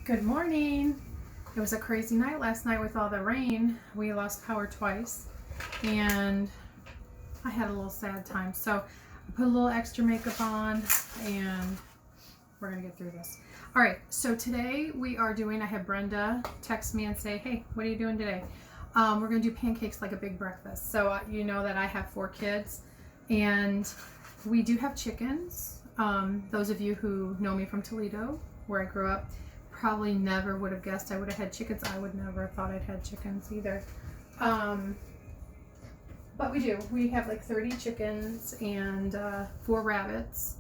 Good morning. It was a crazy night last night with all the rain. We lost power twice and I had a little sad time. So I put a little extra makeup on and we're going to get through this. All right, so today I have Brenda text me and say, hey, what are you doing today? We're going to do pancakes like a big breakfast. So you know that I have 4 kids and we do have chickens. Those of you who know me from Toledo, where I grew up, probably never would have guessed I would have had chickens. I would never have thought I'd had chickens either. But we do. We have like 30 chickens and 4 rabbits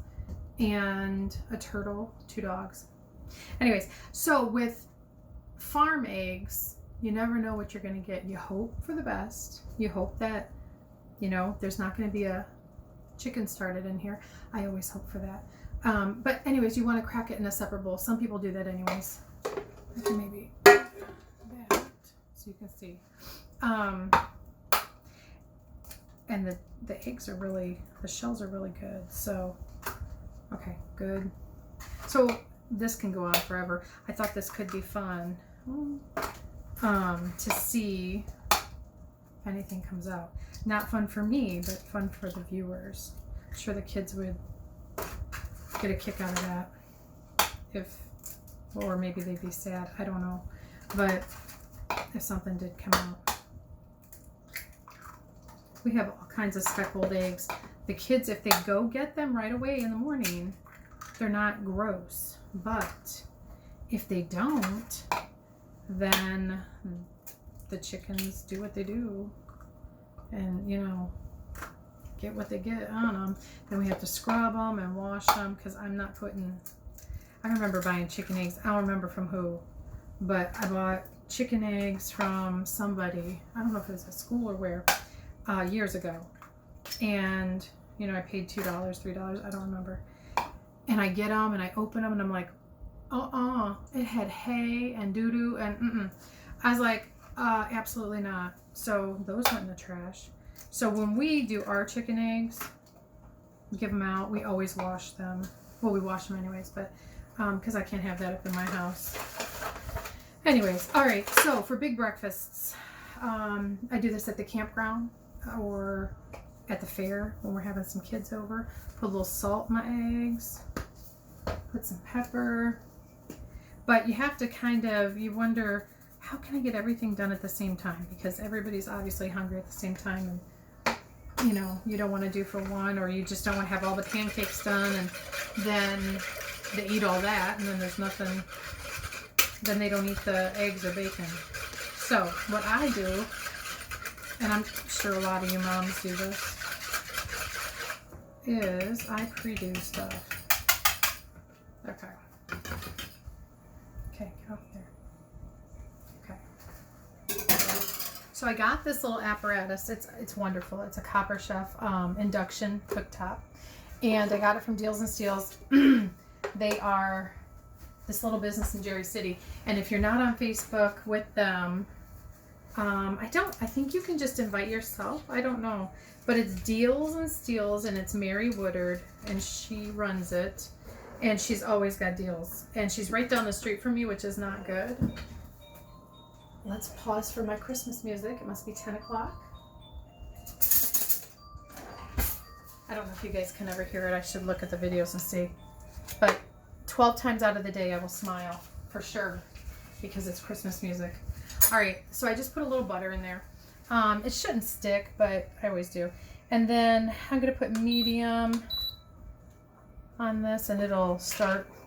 and a turtle, 2 dogs. Anyways, so with farm eggs, you never know what you're going to get. You hope for the best. You hope that, there's not going to be a chicken started in here. I always hope for that. But anyways, you want to crack it in a separate bowl. Some people do that anyways. I can maybe that so you can see. And the eggs are really, the shells are really good. So, okay, good. So this can go on forever. I thought this could be fun to see if anything comes out. Not fun for me, but fun for the viewers. I'm sure the kids would get a kick out of that, or maybe they'd be sad, I don't know, but if something did come out. We have all kinds of speckled eggs. The kids, if they go get them right away in the morning, they're not gross, but if they don't, then the chickens do what they do and get what they get on them. Then we have to scrub them and wash them because I remember buying chicken eggs. I don't remember from who, but I bought chicken eggs from somebody. I don't know if it was at school or where, years ago. And, I paid $2, $3, I don't remember. And I get them and I open them and I'm like, it had hay and doo-doo and I was like, absolutely not. So those went in the trash. So when we do our chicken eggs, give them out, we always wash them. Well, we wash them anyways, but because I can't have that up in my house. Anyways, all right, so for big breakfasts, I do this at the campground or at the fair when we're having some kids over. Put a little salt in my eggs, put some pepper. But you have to you wonder, how can I get everything done at the same time? Because everybody's obviously hungry at the same time and you don't want to do for one, or you just don't want to have all the pancakes done and then they eat all that and then there's nothing, then they don't eat the eggs or bacon. So what I do, and I'm sure a lot of you moms do this, is I pre-do stuff. Okay. Okay, get off there. So I got this little apparatus. It's wonderful. It's a Copper Chef induction cooktop, and I got it from Deals and Steals. They are this little business in Jerry City, and if you're not on Facebook with them, I think you can just invite yourself. I don't know, but it's Deals and Steals, and it's Mary Woodard, and she runs it, and she's always got deals, and she's right down the street from me, which is not good. Let's pause for my Christmas music. It must be 10 o'clock. I don't know if you guys can ever hear it. I should look at the videos and see. But 12 times out of the day I will smile, for sure, because it's Christmas music. All right, so I just put a little butter in there. It shouldn't stick, but I always do. And then I'm going to put medium on this, and it'll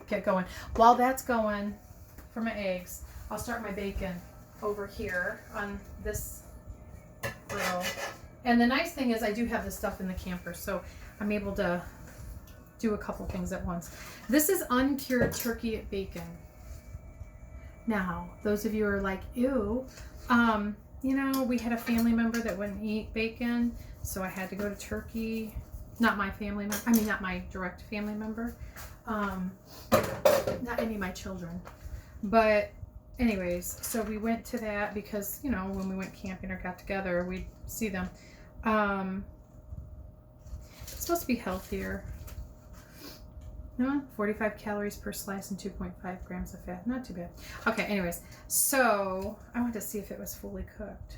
get going. While that's going for my eggs, I'll start my bacon over here on this grill. And the nice thing is I do have this stuff in the camper, so I'm able to do a couple things at once. This is uncured turkey bacon. Now, those of you who are like, ew, we had a family member that wouldn't eat bacon, so I had to go to turkey. Not my family member, not my direct family member. Not any of my children. But anyways, so we went to that because, when we went camping or got together, we'd see them. It's supposed to be healthier. No, 45 calories per slice and 2.5 grams of fat. Not too bad. Okay, anyways, so I wanted to see if it was fully cooked.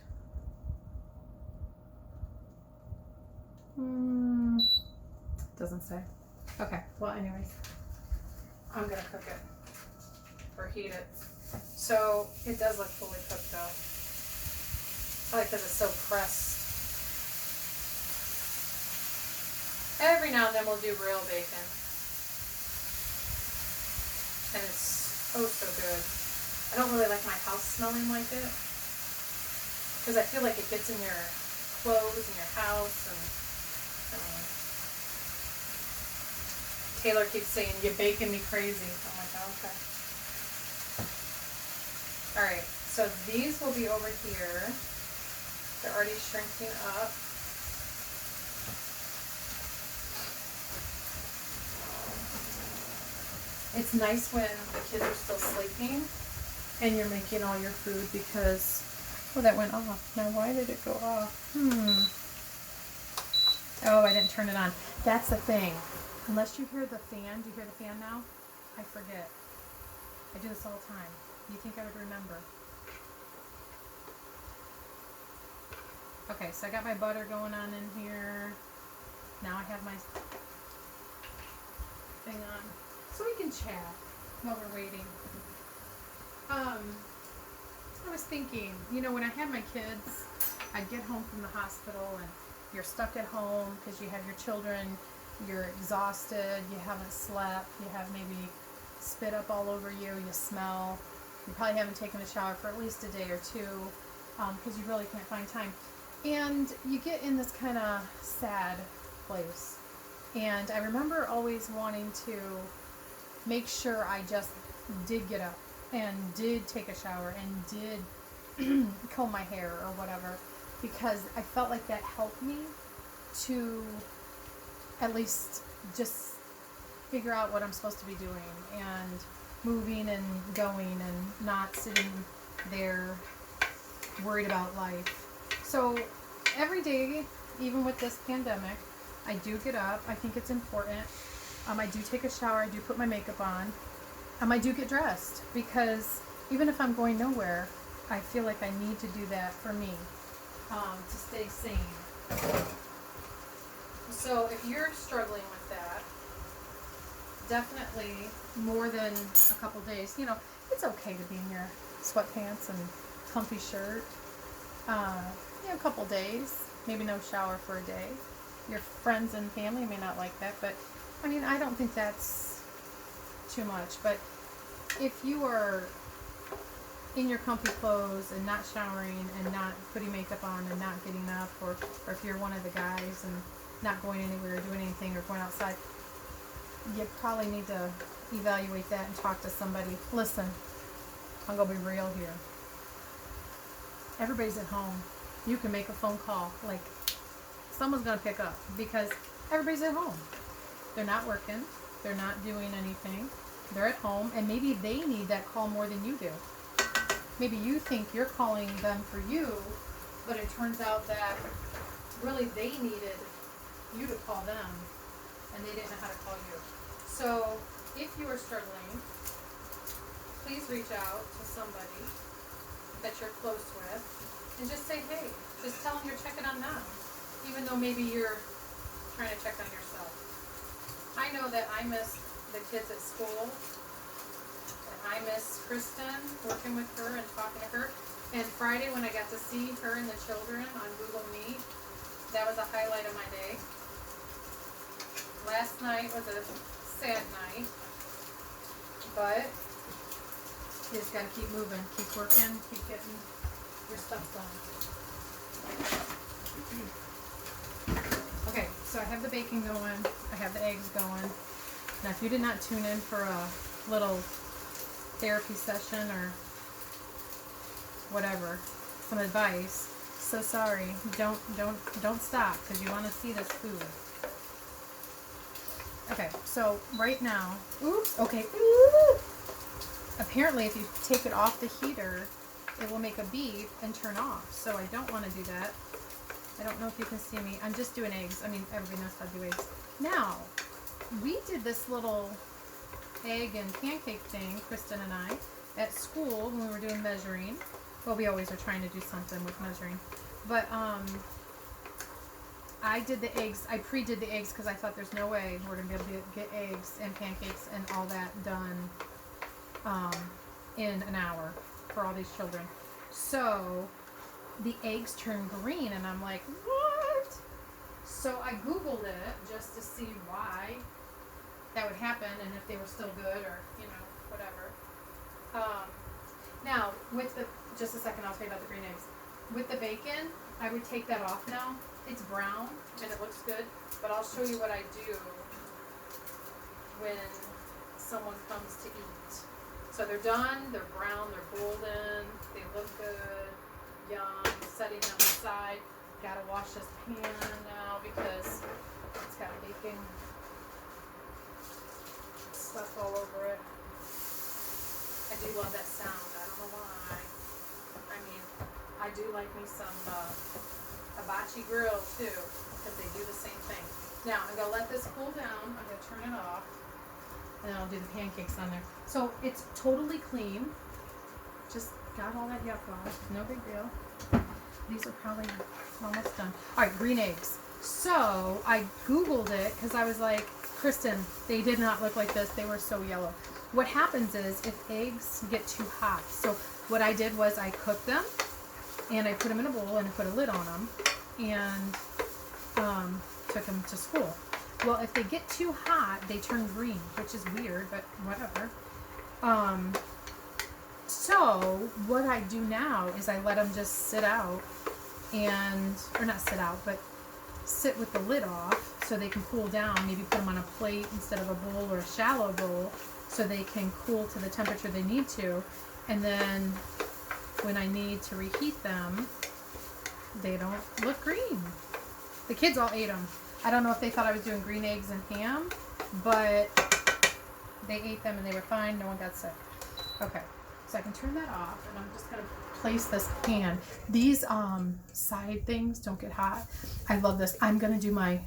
Doesn't say. Okay, well, anyways, I'm gonna cook it or heat it. So it does look fully cooked though. Probably because it's so pressed. Every now and then we'll do real bacon. And it's oh so good. I don't really like my house smelling like it. Because I feel like it gets in your clothes and your house. And Taylor keeps saying, "You're baking me crazy." I'm like, oh, okay. Alright, so these will be over here. They're already shrinking up. It's nice when the kids are still sleeping and you're making all your food because, oh, that went off. Now, why did it go off? Oh, I didn't turn it on. That's the thing. Unless you hear the fan, do you hear the fan now? I forget. I do this all the time. You think I would remember? Okay, so I got my butter going on in here. Now I have my thing on. So we can chat while we're waiting. I was thinking, you know, when I had my kids, I'd get home from the hospital and you're stuck at home because you have your children, you're exhausted, you haven't slept, you have maybe spit up all over you, you smell, you probably haven't taken a shower for at least a day or two because you really can't find time. And you get in this kind of sad place. And I remember always wanting to make sure I just did get up and did take a shower and did comb my hair or whatever, because I felt like that helped me to at least just figure out what I'm supposed to be doing and moving and going and not sitting there worried about life. So every day, even with this pandemic, I do get up. I think it's important. I do take a shower. I do put my makeup on. I do get dressed because even if I'm going nowhere, I feel like I need to do that for me to stay sane. So if you're struggling with that, definitely more than a couple days, you know, it's okay to be in your sweatpants and comfy shirt. A couple days, maybe no shower for a day. Your friends and family may not like that, but I mean, I don't think that's too much. But if you are in your comfy clothes and not showering and not putting makeup on and not getting up, or if you're one of the guys and not going anywhere or doing anything or going outside, you probably need to evaluate that and talk to somebody. Listen, I'm going to be real here. Everybody's at home. You can make a phone call. Like, someone's going to pick up because everybody's at home. They're not working. They're not doing anything. They're at home, and maybe they need that call more than you do. Maybe you think you're calling them for you, but it turns out that really they needed you to call them, and they didn't know how to call you. So if you are struggling, please reach out to somebody that you're close with and just say, hey, just tell them you're checking on them, even though maybe you're trying to check on yourself. I know that I miss the kids at school, and I miss Kristen, working with her and talking to her. And Friday when I got to see her and the children on Google Meet, that was a highlight of my day. Last night was a sad night, but you just gotta keep moving, keep working, keep getting your stuff done. Okay, so I have the bacon going, I have the eggs going. Now if you did not tune in for a little therapy session or whatever, some advice, so sorry. Don't stop because you want to see this food. Okay, so right now, oops, okay, apparently if you take it off the heater, it will make a beep and turn off. So I don't want to do that. I don't know if you can see me. I'm just doing eggs. I mean, everybody knows how to do eggs. Now, we did this little egg and pancake thing, Kristen and I, at school when we were doing measuring. Well, we always are trying to do something with measuring. But I did the eggs. I pre-did the eggs because I thought there's no way we're going to be able to get eggs and pancakes and all that done in an hour for all these children. So the eggs turn green, and I'm like, what? So I Googled it just to see why that would happen and if they were still good or, whatever. Now, with the, just a second, I'll tell you about the green eggs. With the bacon, I would take that off now. It's brown and it looks good, but I'll show you what I do when someone comes to eat. So they're done, they're brown, they're golden, they look good, yum, setting them aside. Gotta wash this pan now because it's got baking stuff all over it. I do love that sound. I don't know why. I mean, I do like me some hibachi grill too, because they do the same thing. Now, I'm going to let this cool down. I'm going to turn it off, and then I'll do the pancakes on there. So it's totally clean. Just got all that yuck off. No big deal. These are probably almost done. All right, green eggs. So I Googled it because I was like, Kristen, they did not look like this. They were so yellow. What happens is if eggs get too hot. So what I did was I cooked them and I put them in a bowl and I put a lid on them and took them to school. Well, if they get too hot, they turn green, which is weird, but whatever. So what I do now is I let them just sit out and, or not sit out, but sit with the lid off so they can cool down. Maybe put them on a plate instead of a bowl or a shallow bowl so they can cool to the temperature they need to. And then when I need to reheat them, they don't look green. The kids all ate them. I don't know if they thought I was doing green eggs and ham, but they ate them and they were fine. No one got sick. Okay, so I can turn that off, and I'm just going to place this pan. These side things don't get hot. I love this. I'm going to do my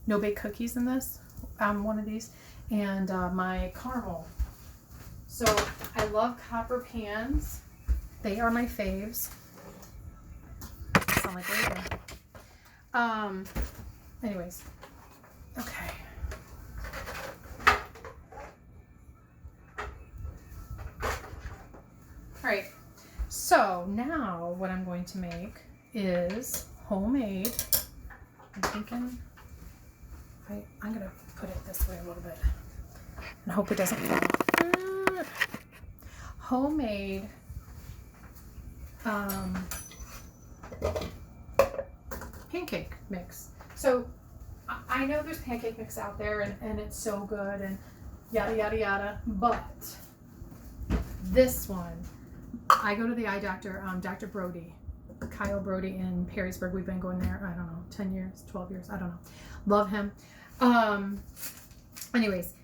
no-bake cookies in this, one of these, and my caramel. So I love copper pans. They are my faves. Sound like Reagan. Anyways, okay. All right. So now what I'm going to make is homemade. I'm thinking I'm going to put it this way a little bit and hope it doesn't fall. Homemade pancake mix. So I know there's pancake mix out there and it's so good and yada yada yada, but this one, I go to the eye doctor, Dr. Brody, Kyle Brody in Perrysburg. We've been going there, I don't know, 10 years, 12 years, I don't know. Love him. Anyways,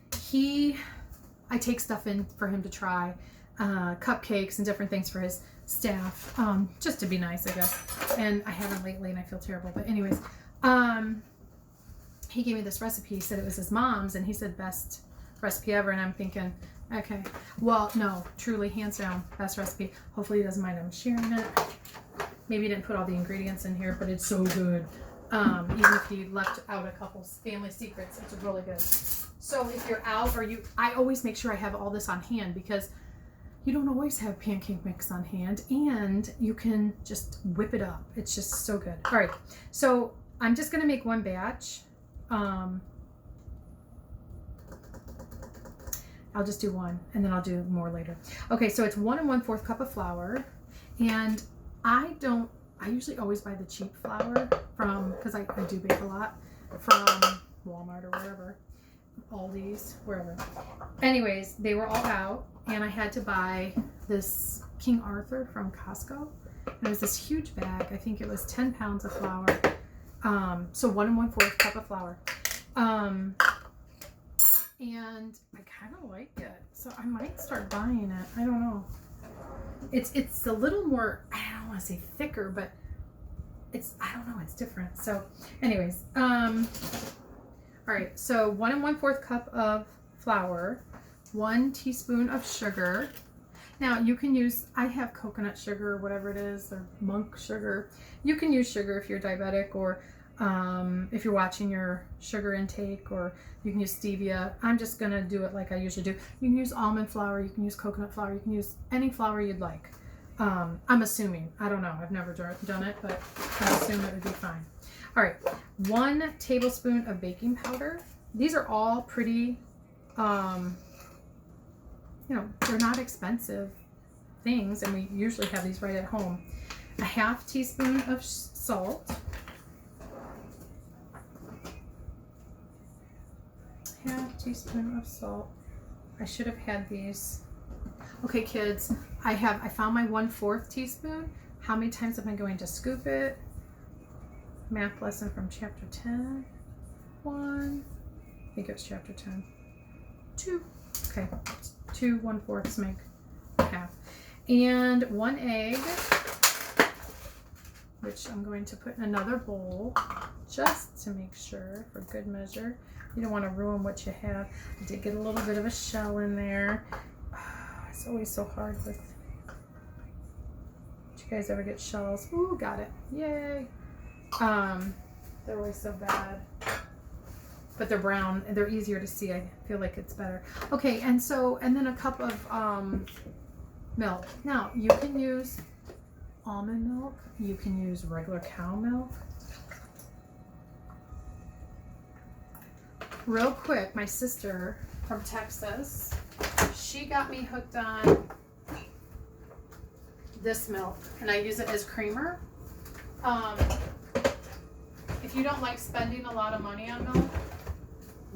I take stuff in for him to try, cupcakes and different things for his staff, just to be nice, I guess. And I haven't lately and I feel terrible. But anyways, he gave me this recipe. He said it was his mom's and he said best recipe ever. And I'm thinking, okay, well, no, truly, hands down, best recipe. Hopefully he doesn't mind I'm sharing it. Maybe he didn't put all the ingredients in here, but it's so good. Even if he left out a couple family secrets, it's really good. So if you're out or I always make sure I have all this on hand because you don't always have pancake mix on hand and you can just whip it up. It's just so good. All right, so I'm just gonna make one batch. I'll just do one and then I'll do more later. Okay, so it's 1 1/4 cup of flour, and I usually always buy the cheap flour from, because I do bake a lot, from Walmart or wherever, Aldi's, wherever. Anyways, they were all out and I had to buy this King Arthur from Costco. And it was this huge bag. I think it was 10 pounds of flour. So 1 1/4 cup of flour. And I kind of like it. So I might start buying it. I don't know. It's a little more, I don't want to say thicker, but I don't know, it's different. So anyways, all right, so 1 1/4 cup of flour, 1 teaspoon of sugar. Now you can use, I have coconut sugar or whatever it is, or monk sugar. You can use sugar if you're diabetic, or if you're watching your sugar intake, or you can use stevia. I'm just gonna do it like I usually do. You can use almond flour, you can use coconut flour, you can use any flour you'd like. I'm assuming, I don't know, I've never done it, but I assume it would be fine. All right, 1 tablespoon of baking powder. These are all pretty, you know, they're not expensive things, and we usually have these right at home. A 1/2 teaspoon of salt. 1/2 teaspoon of salt. I should have had these. Okay, kids, I found my 1/4 teaspoon. How many times am I going to scoop it? Math lesson from chapter 10. 1. I think it was chapter 10. 2. Okay, 2 1/4 make 1/2. And 1 egg, which I'm going to put in another bowl just to make sure, for good measure. You don't want to ruin what you have. I did get a little bit of a shell in there. It's always so hard with. Did you guys ever get shells? Ooh, got it. Yay. They're always so bad. But they're brown and they're easier to see. I feel like it's better. Okay, and then a cup of milk. Now, you can use almond milk. You can use regular cow milk. Real quick, my sister from Texas, she got me hooked on this milk, and I use it as creamer. If you don't like spending a lot of money on milk,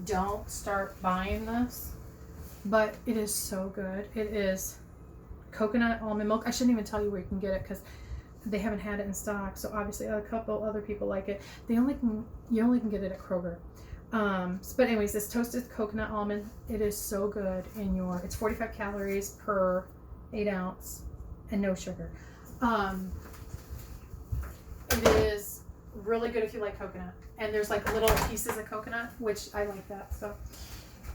don't start buying this, but it is so good. It is coconut almond milk. I shouldn't even tell you where you can get it because they haven't had it in stock, so obviously a couple other people like it. You only can get it at Kroger. But anyways, this toasted coconut almond, it is so good it's 45 calories per 8 ounce and no sugar. It is really good if you like coconut, and there's like little pieces of coconut, which I like that. So,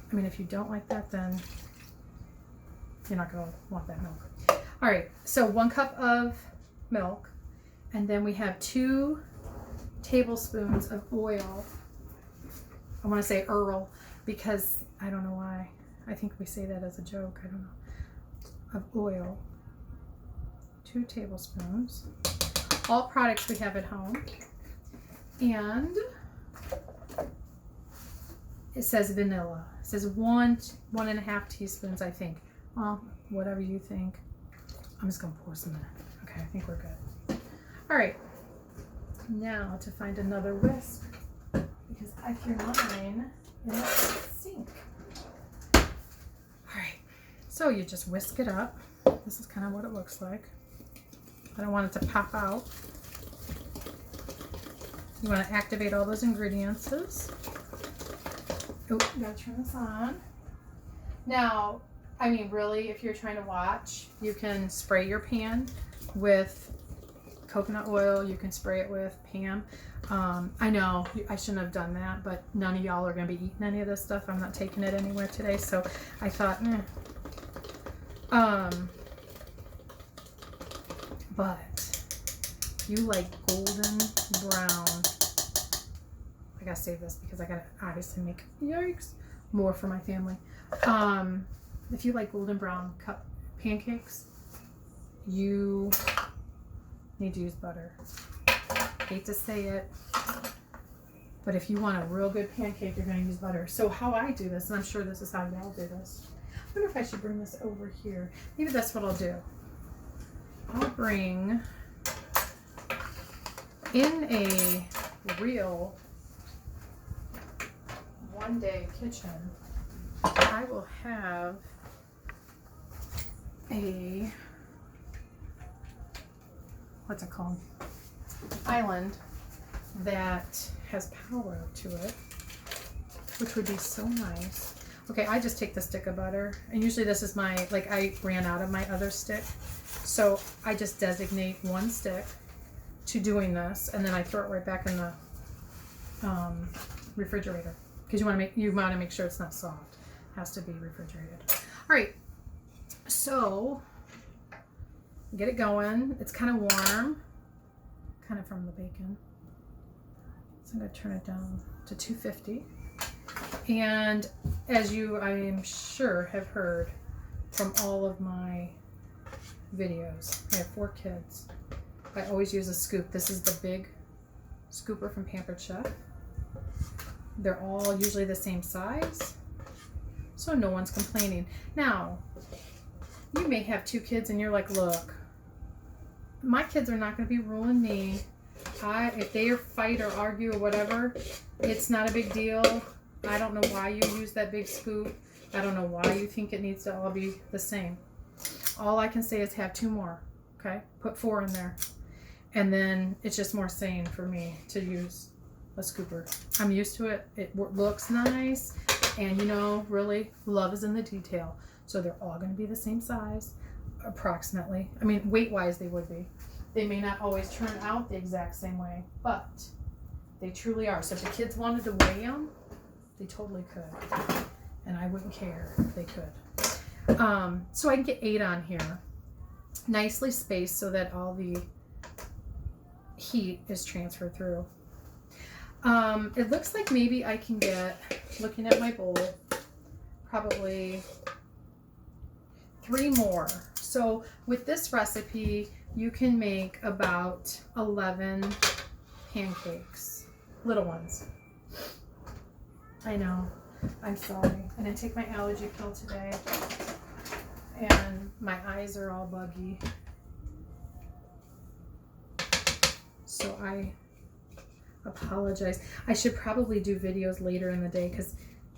I mean, if you don't like that, then you're not gonna want that milk. All right, so 1 cup of milk, and then we have 2 tablespoons of oil. I want to say Earl because I don't know why. I think we say that as a joke. I don't know. Of oil. 2 tablespoons. All products we have at home. And it says vanilla. It says 1.5 teaspoons, I think. Well, whatever you think. I'm just going to pour some in. Okay, I think we're good. All right. Now to find another whisk, because I hear mine in the sink. All right, so you just whisk it up. This is kind of what it looks like. I don't want it to pop out. You want to activate all those ingredients. Oh, gotta turn this on. Now, I mean, really, if you're trying to watch, you can spray your pan with coconut oil. You can spray it with Pam. I know I shouldn't have done that, but none of y'all are going to be eating any of this stuff. I'm not taking it anywhere today, so I thought, but you like golden brown. I gotta save this because I gotta obviously make, yikes, more for my family. If you like golden brown pancakes, you need to use butter. Hate to say it, but if you want a real good pancake, you're going to use butter. So how I do this, and I'm sure this is how y'all do this. I wonder if I should bring this over here. Maybe that's what I'll do. I'll bring in a real one-day kitchen. I will have a, what's it called? Island that has power to it, which would be so nice. Okay, I just take the stick of butter, and usually this is my, like, I ran out of my other stick, so I just designate 1 stick to doing this, and then I throw it right back in the refrigerator because you want to make sure it's not soft. It has to be refrigerated. All right, so get it going. It's kind of warm, kind of from the bacon. So I'm going to turn it down to 250. And as you, I am sure, have heard from all of my videos, I have 4 kids. I always use a scoop. This is the big scooper from Pampered Chef. They're all usually the same size, so no one's complaining. Now, you may have 2 kids and you're like, look, my kids are not going to be ruling me. If they fight or argue or whatever, it's not a big deal. I don't know why you use that big scoop. I don't know why you think it needs to all be the same. All I can say is have 2 more, okay? Put 4 in there. And then it's just more sane for me to use a scooper. I'm used to it. It looks nice. And you know, really, love is in the detail. So they're all going to be the same size, approximately. I mean, weight-wise, they would be. They may not always turn out the exact same way, but they truly are. So if the kids wanted to weigh them, they totally could. And I wouldn't care if they could. So I can get 8 on here. Nicely spaced so that all the heat is transferred through. It looks like maybe I can get, looking at my bowl, probably 3 more. So with this recipe, you can make about 11 pancakes, little ones. I know, I'm sorry. I didn't take my allergy pill today, and my eyes are all buggy. So I apologize. I should probably do videos later in the day because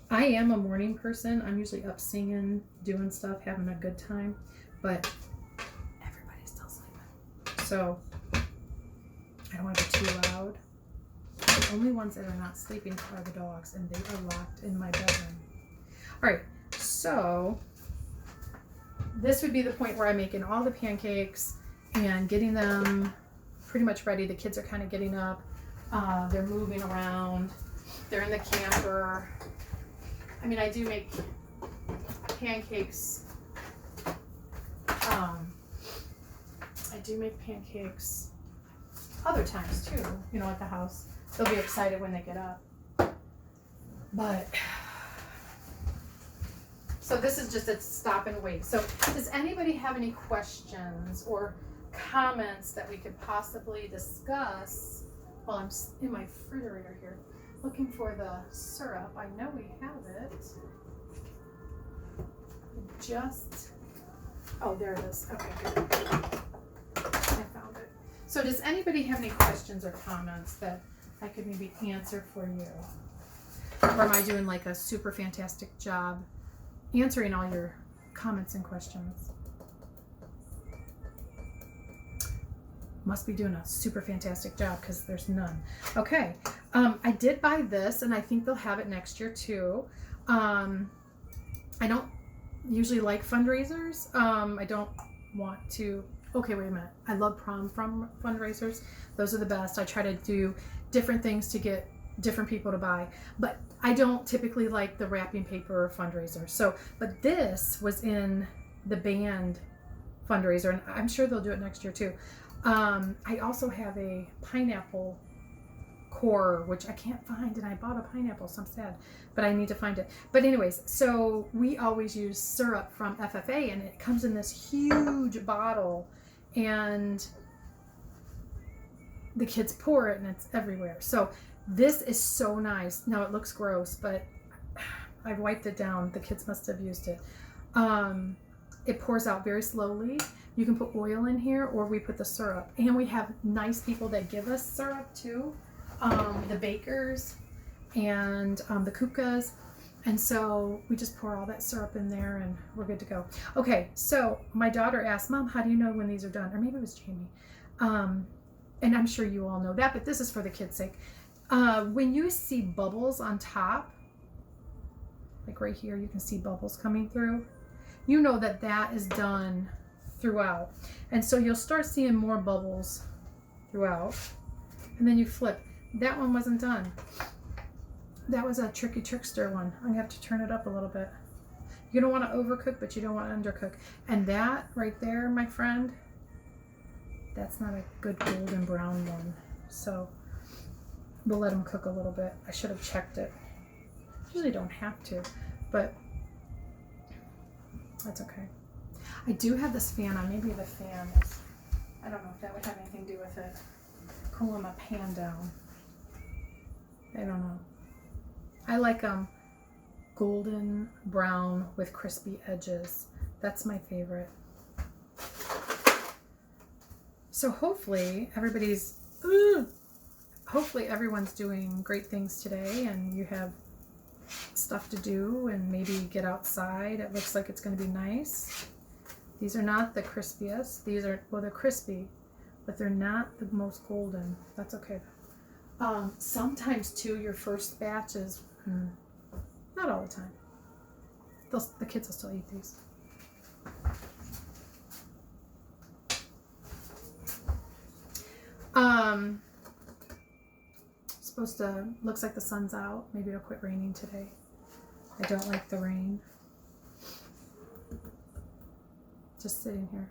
I am a morning person. I'm usually up singing, doing stuff, having a good time, but everybody's still sleeping. So I don't want to be too loud. The only ones that are not sleeping are the dogs, and they are locked in my bedroom. All right, so this would be the point where I'm making all the pancakes and getting them pretty much ready. The kids are kind of getting up. They're moving around. They're in the camper. I mean, I do make pancakes. I do make pancakes other times too, you know, at the house. They'll be excited when they get up. But, so this is just a stop and wait. So does anybody have any questions or comments that we could possibly discuss while I'm in my refrigerator here looking for the syrup? I know we have it. Oh, there it is. Okay, good. I found it. So does anybody have any questions or comments that I could maybe answer for you? Or am I doing like a super fantastic job answering all your comments and questions? Must be doing a super fantastic job because there's none. Okay, I did buy this, and I think they'll have it next year too. I don't usually like fundraisers. I don't want to. Okay, wait a minute. I love prom from fundraisers. Those are the best. I try to do different things to get different people to buy, but I don't typically like the wrapping paper fundraiser. So, but this was in the band fundraiser, and I'm sure they'll do it next year too. I also have a pineapple core, which I can't find, and I bought a pineapple, so I'm sad, but I need to find it. But anyways, so we always use syrup from FFA, and it comes in this huge bottle, and the kids pour it, and it's everywhere. So this is so nice. Now it looks gross, but I've wiped it down. The kids must have used it. It pours out very slowly. You can put oil in here, or we put the syrup. And we have nice people that give us syrup too. The bakers and the Kupkas. And so we just pour all that syrup in there and we're good to go. Okay, so my daughter asked, Mom, how do you know when these are done? Or maybe it was Jamie. And I'm sure you all know that, but this is for the kids' sake. When you see bubbles on top, like right here, you can see bubbles coming through. You know that that is done throughout. And so you'll start seeing more bubbles throughout. And then you flip. That one wasn't done. That was a tricky trickster one. I'm gonna have to turn it up a little bit. You don't want to overcook, but you don't want to undercook. And that right there, my friend, that's not a good golden brown one. So we'll let them cook a little bit. I should have checked it. Usually don't have to, but that's okay. I do have this fan on. Maybe the fan is, I don't know if that would have anything to do with it. Cooling my pan down. I don't know. I like golden brown with crispy edges. That's my favorite. So hopefully everyone's doing great things today, and you have stuff to do and maybe get outside. It looks like it's going to be nice. These are not the crispiest. These are, well, they're crispy, but they're not the most golden. That's okay. Sometimes too, your first batch is, not all the time. The kids will still eat these. Supposed to, looks like the sun's out. Maybe it'll quit raining today. I don't like the rain. Just sitting here,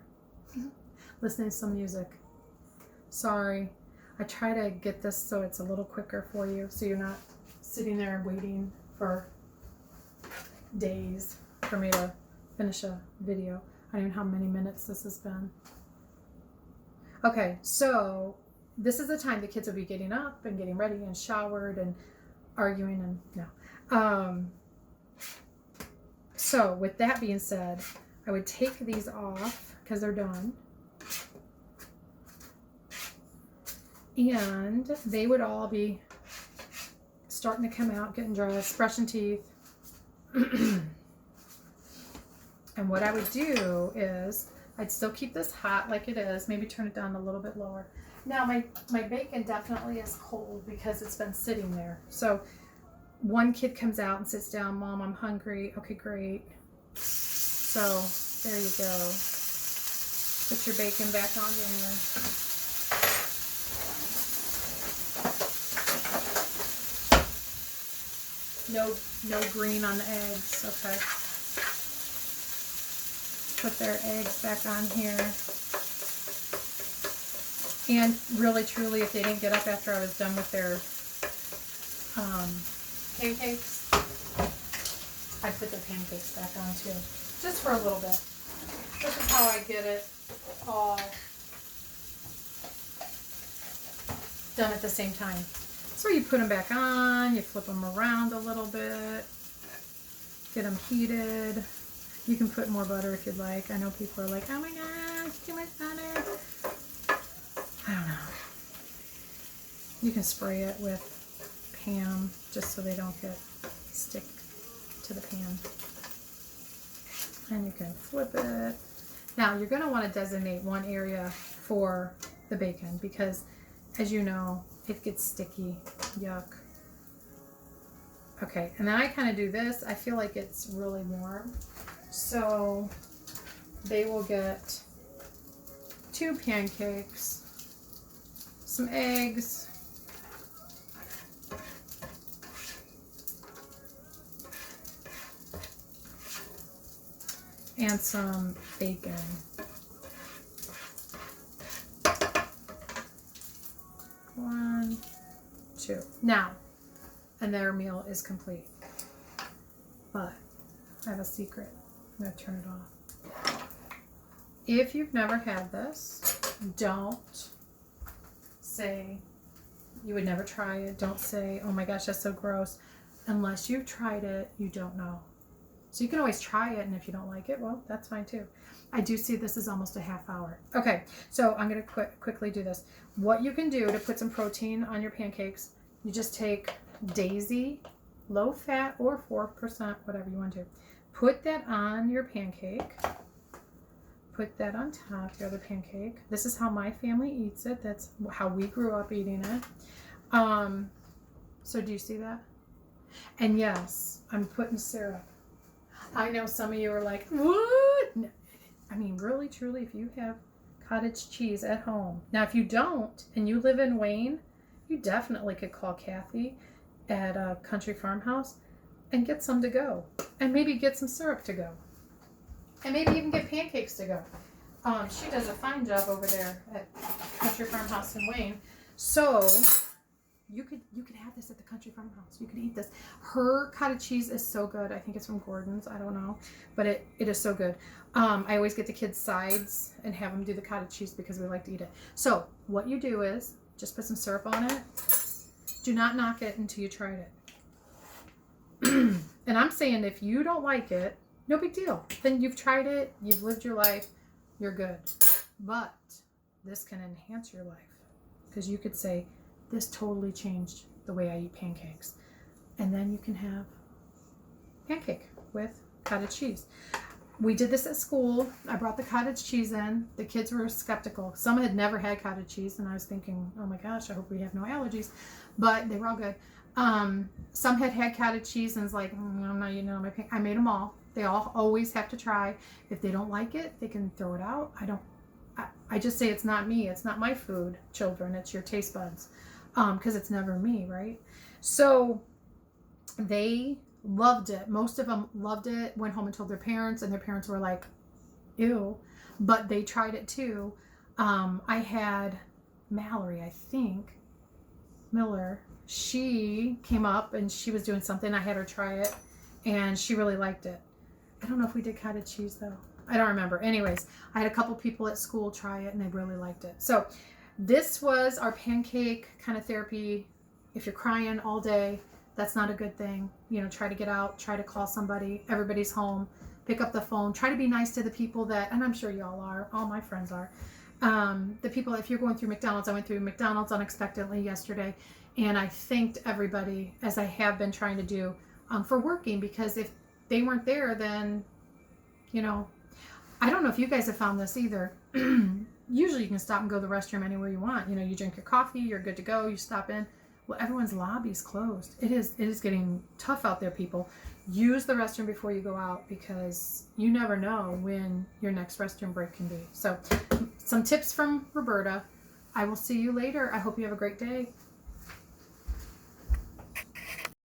listening to some music. Sorry. I try to get this so it's a little quicker for you, so you're not sitting there waiting for days for me to finish a video. I don't even know how many minutes this has been. Okay, so this is the time the kids will be getting up and getting ready and showered and arguing and no. So with that being said, I would take these off because they're done. And they would all be starting to come out, getting dressed, brushing teeth. And what I would do is I'd still keep this hot like it is, maybe turn it down a little bit lower. Now my bacon definitely is cold because it's been sitting there. So one kid comes out and sits down, Mom, I'm hungry. Okay, great. So there you go. Put your bacon back on there. No green on the eggs. Okay. Put their eggs back on here. And really, truly, if they didn't get up after I was done with their pancakes, I put the pancakes back on too, just for a little bit. This is how I get it all done at the same time. So you put them back on, you flip them around a little bit, get them heated. You can put more butter if you'd like. I know people are like, oh my gosh, too much butter. I don't know. You can spray it with Pam just so they don't get stick to the pan. And you can flip it. Now you're going to want to designate one area for the bacon because, as you know, it gets sticky. Yuck. Okay, and then I kind of do this. I feel like it's really warm. So they will get 2 pancakes, some eggs, and some bacon. One, 2. Now, and their meal is complete. But I have a secret. I'm going to turn it off. If you've never had this, don't say you would never try it. Don't say, oh my gosh, that's so gross. Unless you've tried it, you don't know. So you can always try it, and if you don't like it, well, that's fine too. I do see this is almost a half hour. Okay, so I'm going to quickly do this. What you can do to put some protein on your pancakes, you just take Daisy, low fat or 4%, whatever you want to. Put that on your pancake. Put that on top of the other pancake. This is how my family eats it. That's how we grew up eating it. So do you see that? And yes, I'm putting syrup. I know some of you are like, what? No. I mean, really, truly, if you have cottage cheese at home. Now, if you don't, and you live in Wayne, you definitely could call Kathy at a country farmhouse. and get some to go. And maybe get some syrup to go. And maybe even get pancakes to go. She does a fine job over there at Country Farmhouse in Wayne. So you could have this at the Country Farmhouse. You could eat this. Her cottage cheese is so good. I think it's from Gordon's. I don't know. But it is so good. I always get the kids sides and have them do the cottage cheese because we like to eat it. So what you do is just put some syrup on it. Do not knock it until you tried it. And I'm saying if you don't like it, no big deal. Then you've tried it. You've lived your life. You're good. But this can enhance your life. Because you could say, this totally changed the way I eat pancakes. And then you can have pancake with cottage cheese. We did this at school. I brought the cottage cheese in. The kids were skeptical. Some had never had cottage cheese, and I was thinking, oh my gosh, I hope we have no allergies. But they were all good. Some had cottage cheese and was like, I'm not eating it on my pancake. I made them all. They all always have to try. If they don't like it, they can throw it out. I just say it's not me. It's not my food, children. It's your taste buds. Because it's never me, right? So they loved it. Most of them loved it, went home and told their parents, and their parents were like, ew. But they tried it too. I had Mallory, I think, Miller. She came up and she was doing something. I had her try it, and she really liked it. I don't know if we did cottage cheese, though. I don't remember. Anyways, I had a couple people at school try it, and they really liked it. So this was our pancake kind of therapy. If you're crying all day, that's not a good thing. You know, try to get out, try to call somebody. Everybody's home. Pick up the phone. Try to be nice to the people that, and I'm sure y'all are, all my friends are. The people, if you're going through McDonald's, I went through McDonald's unexpectedly yesterday, and I thanked everybody, as I have been trying to do, for working, because if they weren't there, then, you know, I don't know if you guys have found this either. Usually you can stop and go to the restroom anywhere you want. You know, you drink your coffee, you're good to go, you stop in. Well, everyone's lobby's closed. It is getting tough out there, people. Use the restroom before you go out, because you never know when your next restroom break can be. So, some tips from Roberta. I will see you later. I hope you have a great day.